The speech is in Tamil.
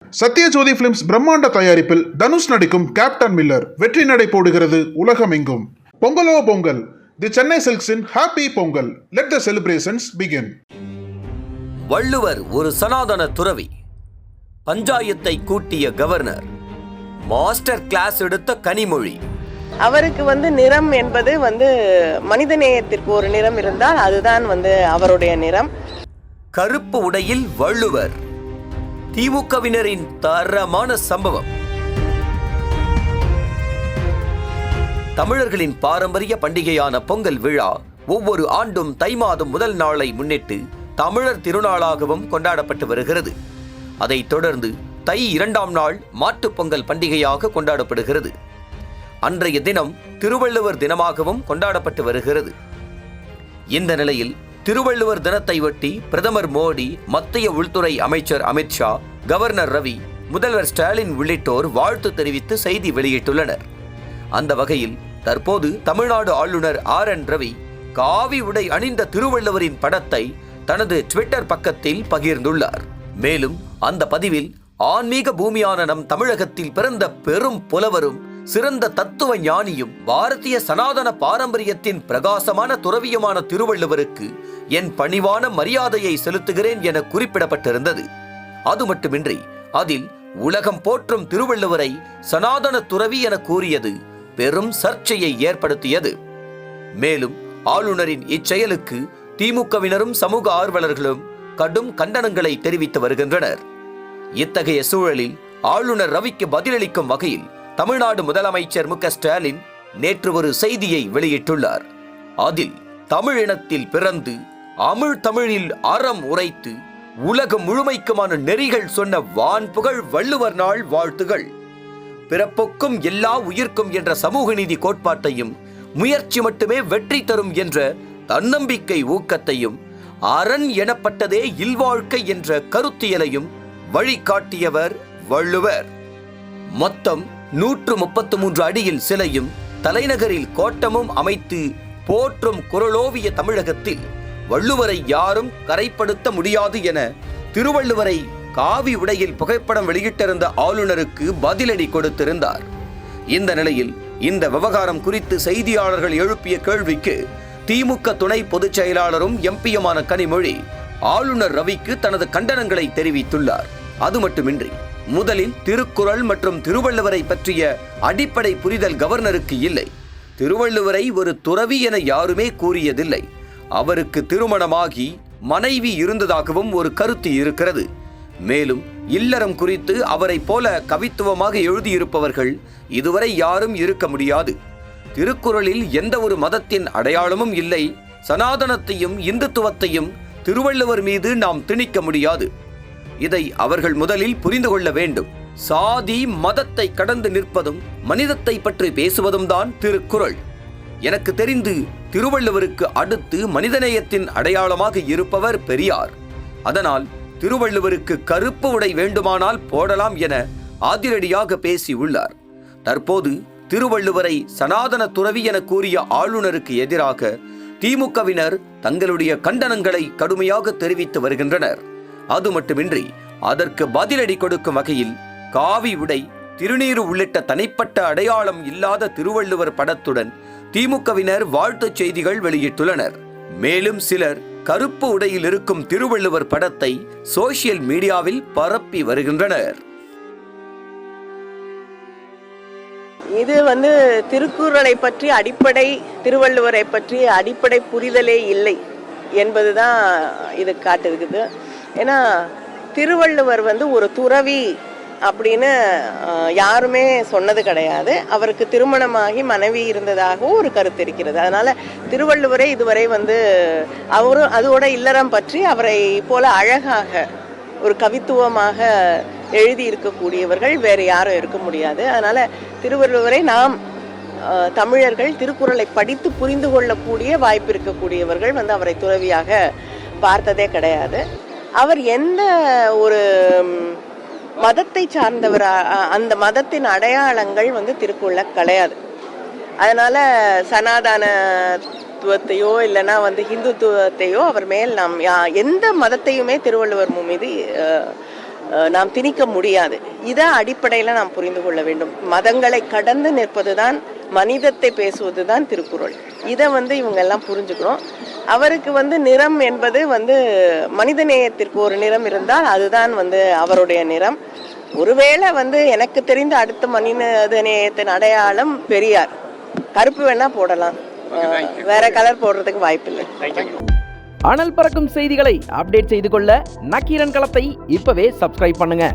சத்யஜோதி பிலிம்ஸ் பிரம்மாண்ட தயாரிப்பில் தனுஷ் நடிக்கும் கேப்டன் மில்லர் வெற்றி நடை போடுகிறது உலகமெங்கும். பொங்கலோ பொங்கல், தி சென்னை சில்க்ஸின் happy Pongal. Let the celebrations begin. Valluvar ஒரு சனாதன துறவி, பஞ்சாயத்தை கூட்டிய கவர்னர், மாஸ்டர் கிளாஸ் எடுத்த கனிமொழி. அவருக்கு நிறம் என்பது மனிதநேயத்திற்கு ஒரு நிறம் இருந்தால் அதுதான் அவருடைய நிறம். கருப்பு உடையில் வள்ளுவர், திமுகவினரின் தரமான சம்பவம். தமிழர்களின் பாரம்பரிய பண்டிகையான பொங்கல் விழா ஒவ்வொரு ஆண்டும் தை மாதம் முதல் நாளை முன்னிட்டு தமிழர் திருநாளாகவும் கொண்டாடப்பட்டு வருகிறது. அதைத் தொடர்ந்து தை 2ஆம் நாள் மாட்டுப் பொங்கல் பண்டிகையாக கொண்டாடப்படுகிறது. அன்றைய தினம் திருவள்ளுவர் தினமாகவும் கொண்டாடப்பட்டு வருகிறது. இந்த நிலையில் திருவள்ளுவர் தினத்தை ஒட்டி பிரதமர் மோடி, மத்திய உள்துறை அமைச்சர் அமித்ஷா, கவர்னர் ரவி, முதல்வர் ஸ்டாலின் உள்ளிட்டோர் வாழ்த்து தெரிவித்து செய்தி வெளியிட்டுள்ளனர். அந்த வகையில் தற்போது தமிழ்நாடு ஆளுநர் RN ரவி காவி உடை அணிந்த திருவள்ளுவரின் படத்தை தனது ட்விட்டர் பக்கத்தில் பகிர்ந்துள்ளார். மேலும் அந்த பதிவில் ஆன்மீக பூமியான நம் தமிழகத்தில் பிறந்த பெரும் புலவரும் சிறந்த தத்துவ ஞானியும் பாரதிய சனாதன பாரம்பரியத்தின் பிரகாசமான துறவியுமான திருவள்ளுவருக்கு என் பணிவான மரியாதையை செலுத்துகிறேன் என குறிப்பிடப்பட்டிருந்தது. அது மட்டுமின்றி அதில் உலகம் போற்றும் திருவள்ளுவரை சனாதன துறவி என கூறியது பெரும் சர்ச்சையை ஏற்படுத்தியது. மேலும் ஆளுநரின் இச்செயலுக்கு திமுகவினரும் சமூக ஆர்வலர்களும் கடும் கண்டனங்களை தெரிவித்து வருகின்றனர். இத்தகைய சூழலில் ஆளுநர் ரவிக்கு பதிலளிக்கும் வகையில் தமிழ்நாடு முதலமைச்சர் மு.க. ஸ்டாலின் நேற்று ஒரு செய்தியை வெளியிட்டுள்ளார். அதில் தமிழினத்தில் பிறந்து அமிழ் தமிழில் அறம் உரைத்து உலகம் முழுமைக்குமான நெறிகள் சொன்ன வான்புகழ் வள்ளுவர் நாள் வாழ்த்துகள். பிறப்புக்கும் எல்லா உயிர்க்கும் என்ற சமூக நீதி கோட்பாட்டையும் முயற்சி மட்டுமே வெற்றி தரும் என்ற தன்னம்பிக்கை ஊக்கத்தையும் அரண் எனப்பட்டதே இல்வாழ்க்கை என்ற கருத்தியலையும் வழிகாட்டியவர் வள்ளுவர். மொத்தம் 133 அடியில் சிலையும் தலைநகரில் கோட்டமும் அமைத்து போற்றும் குரலோவிய தமிழகத்தில் வள்ளுவரை யாரும் கரைப்படுத்த முடியாது என திருவள்ளுவரை காவி உடையில் புகைப்படம் வெளியிட்டிருந்த ஆளுநருக்கு பதிலடி கொடுத்திருந்தார். இந்த நிலையில் இந்த விவகாரம் குறித்து செய்தியாளர்கள் எழுப்பிய கேள்விக்கு திமுக துணை பொதுச் செயலாளரும் எம்பியுமான கனிமொழி ஆளுநர் ரவிக்கு தனது கண்டனங்களை தெரிவித்துள்ளார். அது மட்டுமின்றி முதலில் திருக்குறள் மற்றும் திருவள்ளுவரை பற்றிய அடிப்படை புரிதல் கவர்னருக்கு இல்லை. திருவள்ளுவரை ஒரு துறவி என யாருமே கூறியதில்லை. அவருக்கு திருமணமாகி மனைவி இருந்ததாகவும் ஒரு கருத்து இருக்கிறது. மேலும் இல்லறம் குறித்து அவரை போல கவித்துவமாக எழுதியிருப்பவர்கள் இதுவரை யாரும் இருக்க முடியாது. திருக்குறளில் எந்த ஒரு மதத்தின் அடையாளமும் இல்லை. சனாதனத்தையும் இந்துத்துவத்தையும் திருவள்ளுவர் மீது நாம் திணிக்க முடியாது. இதை அவர்கள் முதலில் புரிந்து கொள்ள வேண்டும். சாதி மதத்தை கடந்து நிற்பதும் மனிதத்தை பற்றி பேசுவதும் தான் திருக்குறள். எனக்கு தெரிந்து திருவள்ளுவருக்கு அடுத்து மனிதநேயத்தின் அடையாளமாக இருப்பவர் பெரியார். அதனால் திருவள்ளுவருக்கு கருப்பு உடை வேண்டுமானால் போடலாம் என அதிரடியாக பேசி உள்ளார். தற்போது திருவள்ளுவரை சனாதன துறவி என கூறிய ஆளுநருக்கு எதிராக திமுகவினர் தங்களுடைய கண்டனங்களை கடுமையாக தெரிவித்து வருகின்றனர். அது மட்டுமின்றி அதற்கு பதிலடி கொடுக்கும் வகையில் காவி உடை, திருநீறு உள்ளிட்ட தனிப்பட்ட அடையாளம் இல்லாத திருவள்ளுவர் படத்துடன் திமுகவினர் வாழ்த்துச் செய்திகள் வெளியிட்டுள்ளனர். மேலும் சிலர் கருப்பு உடையில் இருக்கும் திருவள்ளுவர் படத்தை சோசியல் மீடியாவில் பரப்பி வருகின்றனர். இது திருக்குறளை பற்றி அடிப்படை, திருவள்ளுவரை பற்றி அடிப்படை புரிதலே இல்லை என்பதுதான் இது காட்டுகிறது. ஏன்னா திருவள்ளுவர் ஒரு துறவி அப்படின்னு யாருமே சொன்னது கிடையாது. அவருக்கு திருமணமாகி மனைவி இருந்ததாகவும் ஒரு கருத்து இருக்கிறது. அதனால திருவள்ளுவரை இதுவரை அவரும் அதோட இல்லறம் பற்றி அவரை போல அழகாக ஒரு கவித்துவமாக எழுதி இருக்கக்கூடியவர்கள் வேறு யாரும் இருக்க முடியாது. அதனால திருவள்ளுவரை நாம் தமிழர்கள் திருக்குறளை படித்து புரிந்து கொள்ளக்கூடிய வாய்ப்பு இருக்கக்கூடியவர்கள் அவரை துறவியாக பார்த்ததே கிடையாது. அவர் எந்த ஒரு மதத்தை சார்ந்தவர், அந்த மதத்தின் அடையாளங்கள் திருக்குறள கிடையாது. அதனால சனாதனத்துவத்தையோ இல்லைன்னா ஹிந்துத்துவத்தையோ அவர் மேல் நாம் எந்த மதத்தையுமே திருவள்ளுவர் மீது நாம் திணிக்க முடியாது. இதை அடிப்படையில் நாம் புரிந்து கொள்ள வேண்டும். மதங்களை கடந்து நிற்பது தான், மனிதத்தை பேசுவது தான் திருக்குறள். இதை இவங்க எல்லாம் புரிஞ்சுக்கிறோம். அவருக்கு நிறம் என்பது மனிதநேயத்திற்கு ஒரு நிறம் இருந்தால் அதுதான் அவருடைய நிறம். ஒருவேளை எனக்கு தெரிந்த அடுத்த மனிதநேயத்தின் அடையாளம் பெரியார். கருப்பு வேணா போடலாம், வேற கலர் போடுறதுக்கு வாய்ப்பில்லை. அனல் பறக்கும் செய்திகளை அப்டேட் செய்து கொள்ள நக்கீரன் களத்தை இப்பவே சப்ஸ்கிரைப் பண்ணுங்க.